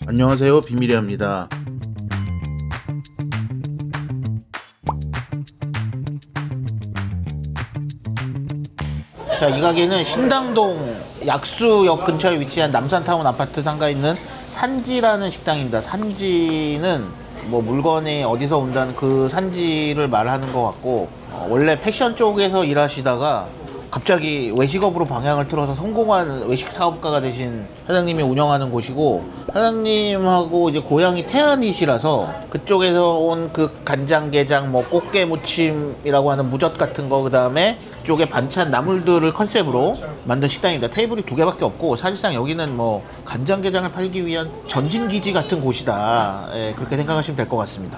안녕하세요, 비밀이합니다. 자, 이 가게는 신당동 약수역 근처에 위치한 남산타운 아파트 상가에 있는 산지라는 식당입니다. 산지는 뭐 물건이 어디서 온다는 그 산지를 말하는 것 같고, 원래 패션 쪽에서 일하시다가 갑자기 외식업으로 방향을 틀어서 성공한 외식 사업가가 되신 사장님이 운영하는 곳이고, 사장님하고 이제 고향이 태안이시라서 그쪽에서 온 그 간장게장, 뭐 꽃게무침이라고 하는 무젓 같은 거, 그 다음에 쪽에 반찬 나물들을 컨셉으로 만든 식당입니다. 테이블이 2개밖에 없고, 사실상 여기는 뭐 간장게장을 팔기 위한 전진기지 같은 곳이다, 예, 그렇게 생각하시면 될 것 같습니다.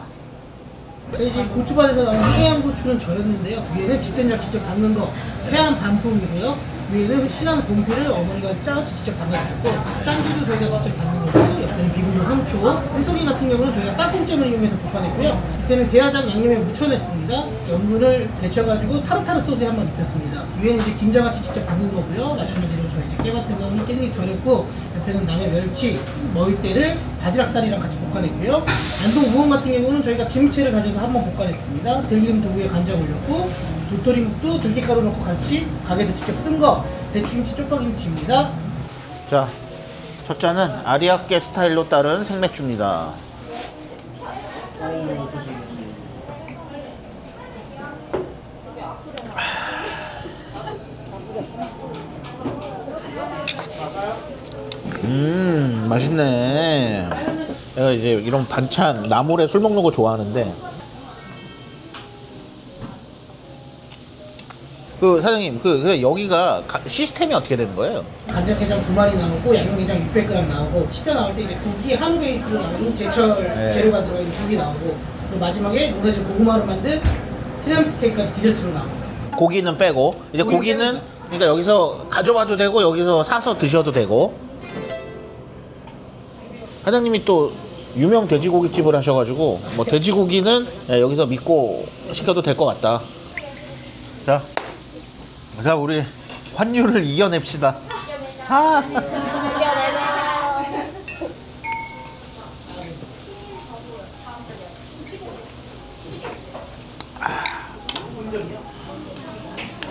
저희 지금 고추밭에서 나온 태안 고추는 절였는데요. 위에는 집된장 직접 담근 거 태안 반품이고요. 위에는 신안 봉피를 어머니가 짜같이 직접 담가주셨고, 짱지도 저희가 직접 담근 거고, 옆에는 비빔도 3초, 해소리 같은 경우는 저희가 땅콩잼을 이용해서 볶아냈고요. 밑에는 대하장 양념에 묻혀냈습니다. 연근을 데쳐가지고 타르타르 소스에 한번 입혔습니다. 위에는 이제 김장아찌 직접 담근 거고요. 마찬가지로 저희 이제 깨 같은 경우는 깻잎 절였고, 옆에는 남해 멸치, 머위대를 바지락살이랑 같이 볶아냈고요. 안동 우엉 같은 경우는 저희가 김치를 가져서 한번 볶아냈습니다. 들기름 도구에 간장 올렸고, 도토리묵도 들깨가루 넣고 같이 가게에서 직접 쓴 거 배추김치 쪽파김치입니다. 자, 첫 잔은 아리아케 스타일로 따른 생맥주입니다. 맛있네. 내가 이제 이런 반찬, 나물에 술 먹는 거 좋아하는데, 그 사장님, 여기가 시스템이 어떻게 되는 거예요? 간장게장 2마리 나오고, 양념게장 600g 나오고, 식사 나올 때 이제 국이 한우 베이스로 나오는 제철 네. 재료가 들어있는 국이 나오고, 또 마지막에 농사진 고구마로 만든 티라미수 케이크까지 디저트로 나옵니다. 고기는 빼고, 이제 고기는 그러니까 여기서 가져와도 되고 여기서 사서 드셔도 되고. 사장님이 또 유명 돼지고기집을 하셔가지고 뭐 돼지고기는 여기서 믿고 시켜도 될 것 같다. 자, 우리 환율을 이겨냅시다.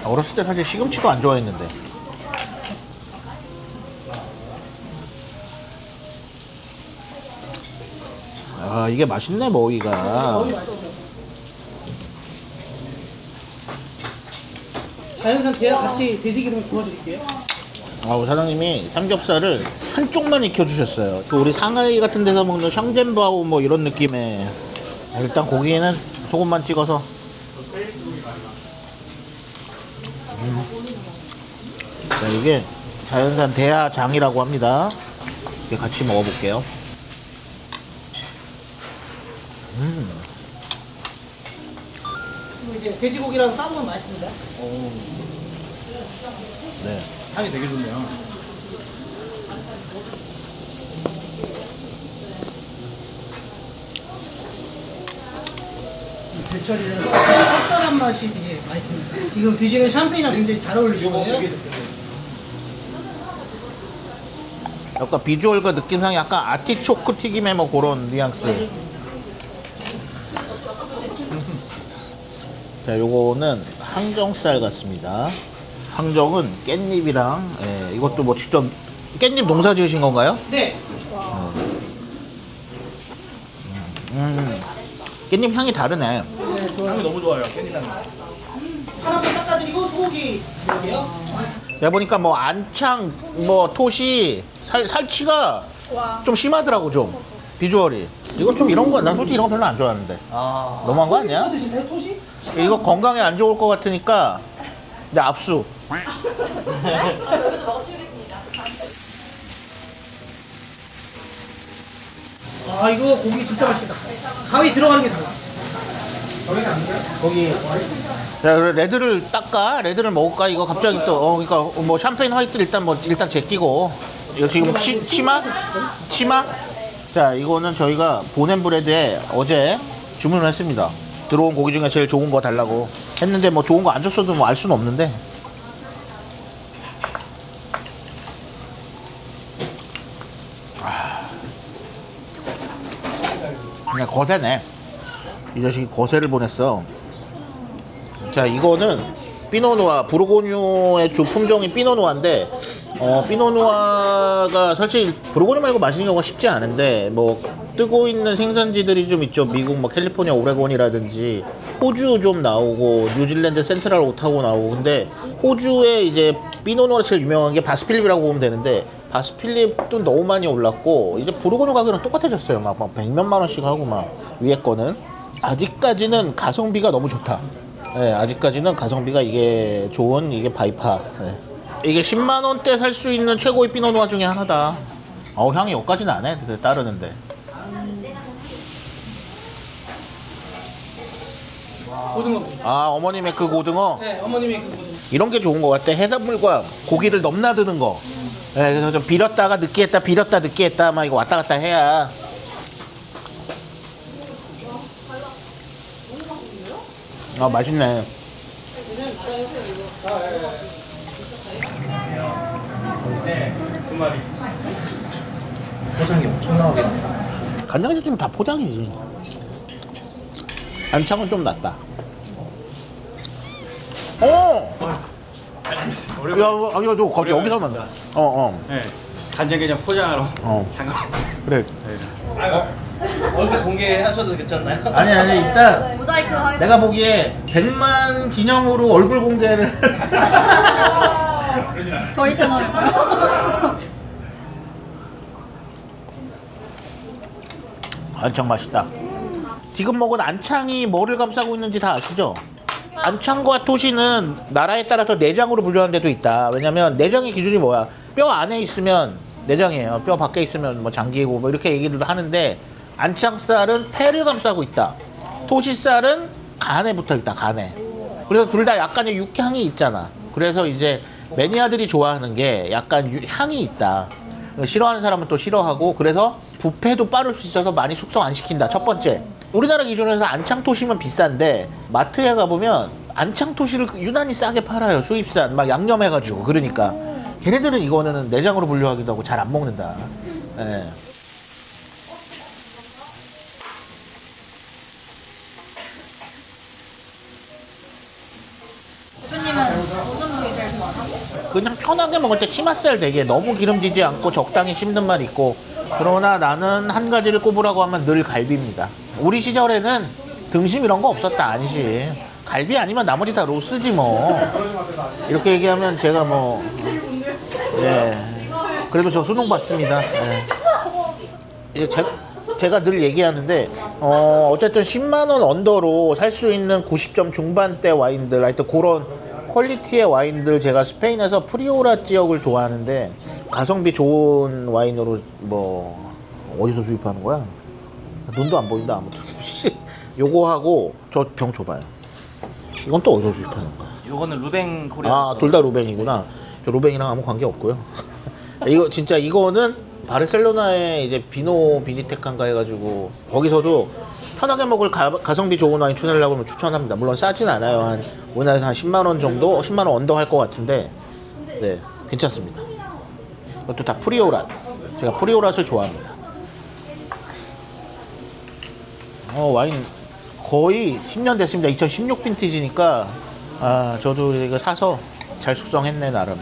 어렸을 때 사실 시금치도 안 좋아했는데. 아, 이게 맛있네, 머위가. 자연산 대하 같이 돼지기름을 부어드릴게요. 사장님이 삼겹살을 한쪽만 익혀주셨어요. 또 우리 상하이 같은 데서 먹는 샹젠바오 뭐 이런 느낌의. 일단 고기에는 소금만 찍어서. 자, 이게 자연산 대하장이라고 합니다. 이렇게 같이 먹어볼게요. 이제 돼지고기랑 싸우면 맛있습니다. 네. 향이 되게 좋네요. 배철이라서 쌉쌀한 맛이 되게 맛있습니다. 지금 드시는 샴페인이랑 굉장히 잘 어울리실 거예요. 약간 비주얼과 느낌상 약간 아티초크 튀김의 뭐 그런 뉘앙스. 자, 요거는 항정살 같습니다. 항정은 깻잎이랑, 예, 이것도 뭐 직접 깻잎 농사 지으신 건가요? 네. 깻잎 향이 다르네. 네, 좋아요. 향이 너무 좋아요. 깻잎 향이. 하나만 닦아드리고 소고기 드릴게요. 내가 보니까 뭐 안창, 뭐 토시, 살치가 좀 심하더라고, 좀 비주얼이. 이거 좀 이런 거, 난 솔직히 이런 거 별로 안 좋아하는데. 너무한 거 아니야? 토시 드시나요? 토시? 이거 건강에 안 좋을 것 같으니까 내 압수. 이거 고기 진짜 맛있겠다. 가위 들어가는 게 달라. 거기. 자, 그래, 레드를 닦아? 레드를 먹을까? 이거 갑자기 또, 그러니까 뭐 샴페인 화이트 일단 제끼고. 이거 지금 치마? 자, 이거는 저희가 보냄브레드에 어제 주문을 했습니다. 들어온 고기 중에 제일 좋은 거 달라고 했는데 뭐 좋은 거 안 줬어도 뭐 알 수는 없는데. 그냥 거세네. 이 자식이 거세를 보냈어. 자, 이거는 피노누아, 부르고뉴의 주 품종이 피노누아인데, 피노누아가 솔직히 부르고뉴 말고 마시는 경우가 쉽지 않은데, 뭐 뜨고 있는 생산지들이 좀 있죠. 미국 뭐 캘리포니아 오레곤이라든지 호주 좀 나오고 뉴질랜드 센트럴 오타고 나오고. 근데 호주에 이제 피노누아가 제일 유명한 게 바스필립이라고 보면 되는데, 바스필립도 너무 많이 올랐고 이제 부르고뉴 가격은 똑같아졌어요. 막 100몇만 원씩 하고 막 위에 거는. 아직까지는 가성비가 너무 좋다. 네, 아직까지는 가성비가 이게 좋은 이게 바이파. 네. 이게 10만 원대 살 수 있는 최고의 피노누아 중에 하나다. 향이 여기까지는 안 해. 따르는데. 고등어. 아, 어머님의 그 고등어. 네, 어머님이 그 고등어. 이런 게 좋은 것 같아. 해산물과 고기를 넘나드는 거. 네, 그래서 좀 비렸다가 느끼했다, 비렸다 느끼했다, 막 이거 왔다 갔다 해야. 아, 맛있네. 포장이 엄청나게. 간장게장은 다 포장이지. 안창은 좀 낫다. 야, 이거 너 거기 여기서 만다. 네. 간장게장 포장하러 어. 장갑했어요. 그래. 얼굴 공개하셔도 괜찮나요? 아니, 일단 모자이크 하겠습니다. 내가 보기에 100만 기념으로 얼굴 공개를. 저희 채널에서. 안창 맛있다. 지금 먹은 안창이 뭐를 감싸고 있는지 다 아시죠? 안창과 토시는 나라에 따라서 내장으로 분류하는 데도 있다. 왜냐면 내장의 기준이 뭐야? 뼈 안에 있으면 내장이에요. 뼈 밖에 있으면 뭐 장기고 뭐 이렇게 얘기를 하는데, 안창살은 폐를 감싸고 있다. 토시살은 간에 붙어 있다. 간에. 그래서 둘 다 약간의 육향이 있잖아. 그래서 이제 매니아들이 좋아하는 게 약간 향이 있다. 싫어하는 사람은 또 싫어하고, 그래서 부패도 빠를 수 있어서 많이 숙성 안 시킨다. 첫 번째. 우리나라 기준에서 안창토시면 비싼데 마트에 가보면 안창토시를 유난히 싸게 팔아요. 수입산 막 양념해가지고. 그러니까 걔네들은 이거는 내장으로 분류하기도 하고 잘 안 먹는다. 예. 대표님은 무슨 부위 제일 좋아하세요? 그냥 편하게 먹을 때 치맛살 되게 너무 기름지지 않고 적당히 씹는 맛 있고. 그러나 나는 한 가지를 꼽으라고 하면 늘 갈비입니다. 우리 시절에는 등심 이런 거 없었다. 안심. 갈비 아니면 나머지 다 로스지 뭐. 이렇게 얘기하면 제가 뭐, 예. 그래도 저 수능 받습니다. 예. 제가 늘 얘기하는데, 어쨌든 10만 원 언더로 살 수 있는 90점 중반대 와인들, 하여튼 그런 퀄리티의 와인들, 제가 스페인에서 프리오라 지역을 좋아하는데, 가성비 좋은 와인으로 뭐 어디서 수입하는 거야? 눈도 안 보인다. 아무튼 요거 하고 저 병 줘봐요. 이건 또 어디서 수입하는 거야? 요거는 루뱅 코리아. 아, 둘 다 루뱅이구나. 저 루뱅이랑 아무 관계 없고요. 이거 진짜 이거는 바르셀로나에 이제 비노 비지테칸가 해가지고 거기서도 편하게 먹을 가성비 좋은 와인 추천하려고 하면 추천합니다. 물론 싸진 않아요. 한 우리나라에서 한 10만 원 정도, 10만 원 언더 할 것 같은데, 네, 괜찮습니다. 이것도 다 프리오랏. 제가 프리오랏을 좋아합니다. 와인 거의 10년 됐습니다. 2016 빈티지니까 저도 이거 사서 잘 숙성했네 나름.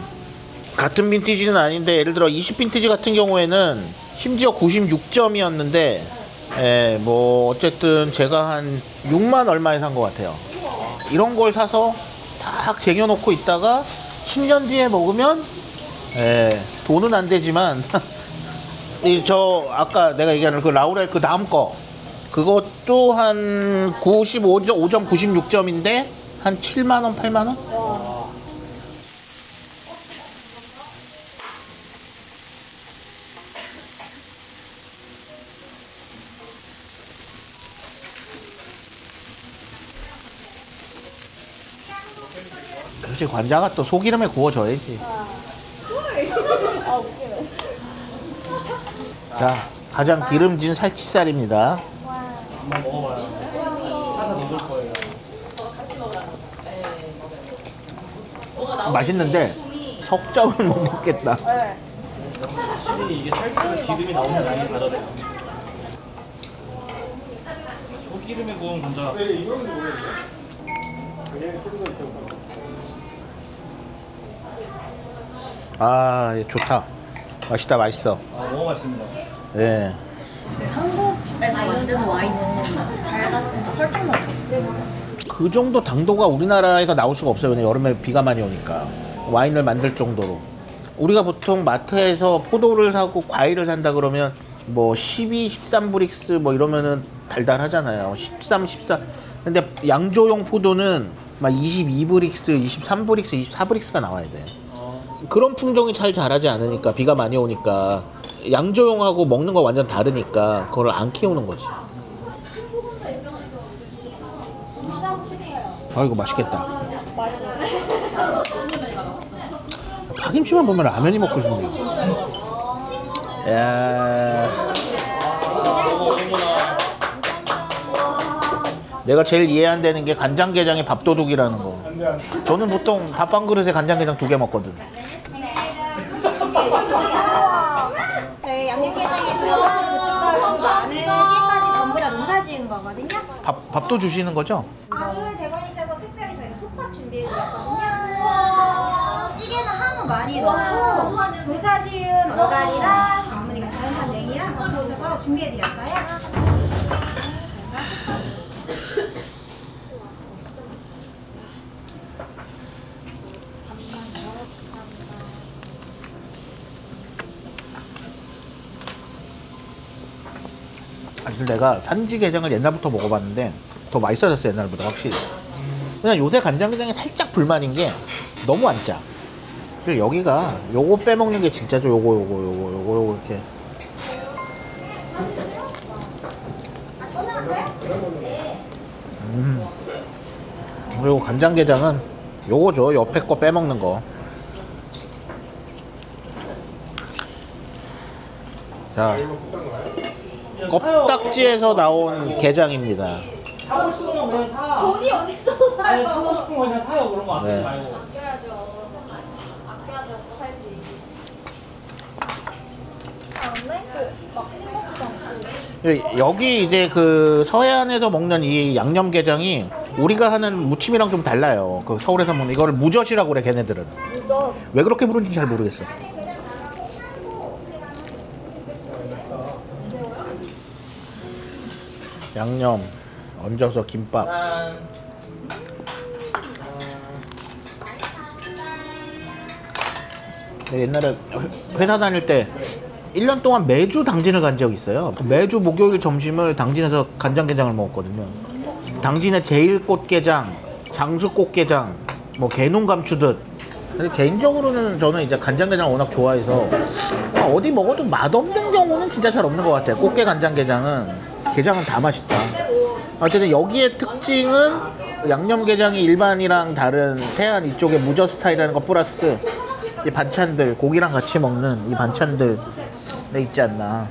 같은 빈티지는 아닌데, 예를 들어 20 빈티지 같은 경우에는 심지어 96점이었는데 뭐 어쨌든 제가 한 6만 얼마에 산 것 같아요. 이런 걸 사서 딱 쟁여놓고 있다가 10년 뒤에 먹으면 돈은 안 되지만 저 아까 내가 얘기하는 그 라우렐 그 다음 거, 그것도 한 95점, 96점인데 한 7만원, 8만원? 그렇지, 관자가 또 소기름에 구워줘야지. 자, 가장 기름진 살치살입니다. 한번 먹어봐요. 사서 넣을 거예요. 맛있는데 석점은 못 먹겠다. 확실히 이게 살치가 기름이 나오는 양이 다르네요. 참기름에 구운 감자. 아, 좋다. 맛있다, 맛있어. 아, 너무 맛있습니다. 예. 한국에서 만드는 와인은 잘 가시면 설탕 넣어요. 그 정도 당도가 우리나라에서 나올 수가 없어요. 왜냐면 여름에 비가 많이 오니까. 와인을 만들 정도로. 우리가 보통 마트에서 포도를 사고 과일을 산다 그러면 뭐 12, 13브릭스 뭐 이러면은 달달하잖아요. 13, 14. 근데 양조용 포도는 막 22브릭스, 23브릭스, 24브릭스가 나와야 돼. 그런 품종이 잘 자라지 않으니까 비가 많이 오니까 양조용하고 먹는 거 완전 다르니까 그걸 안 키우는 거지. 아, 이거 맛있겠다. 파김치만 보면 라면이 먹고 싶네요. 야, 내가 제일 이해 안 되는 게 간장게장에 밥도둑이라는 거. 저는 보통 밥 한 그릇에 간장게장 2개 먹거든. 저희 양념게장에 들어가는 고춧가루, 마늘, 깨까지 전부 다 농사 지은 거거든요. 밥도 주시는 거죠? 오늘 대관이셔서 특별히 저희가 솥밥 준비해드렸거든요. 찌개는 한우 많이 넣고 농사 지은 얼갈이랑 어머니가 자연산 냉이랑 갖고 오셔서 준비해드렸어요. 사실 내가 산지게장을 옛날부터 먹어봤는데 더 맛있어졌어, 옛날보다 확실히. 그냥 요새 간장게장이 살짝 불만인 게 너무 안 짜. 그리고 여기가 요거 빼먹는 게 진짜죠. 요거 이렇게. 그리고 간장게장은 요거죠. 옆에 거 빼먹는 거. 자, 껍딱지에서 나온 게장입니다. 사고 싶은 건 그냥 사. 돈이 어디서 아니, 사요? 사고 싶은 거 그냥 사요. 그런 거 아끼지 네. 말고. 아껴야죠. 아껴야죠. 살지. 다음에 막 싱겁지도 않고. 여기 이제 그 서해안에서 먹는 이 양념게장이 우리가 하는 무침이랑 좀 달라요. 그 서울에서 먹는 이거를 무젓이라고 그래, 걔네들은. 무젓. 왜 그렇게 부르는지 잘 모르겠어. 양념 얹어서 김밥. 짠. 옛날에 회사 다닐 때 1년 동안 매주 당진을 간 적이 있어요. 매주 목요일 점심을 당진에서 간장게장을 먹었거든요. 당진의 제일꽃게장, 장수꽃게장, 뭐 개눈 감추듯. 근데 개인적으로는 저는 이제 간장게장을 워낙 좋아해서 어디 먹어도 맛없는 경우는 진짜 잘 없는 것 같아요. 꽃게 간장게장은 게장은 다 맛있다. 어쨌든 여기의 특징은 양념게장이 일반이랑 다른 태안 이쪽의 무젓 스타일이라는 거 플러스 이 반찬들, 고기랑 같이 먹는 이 반찬들 있지 않나.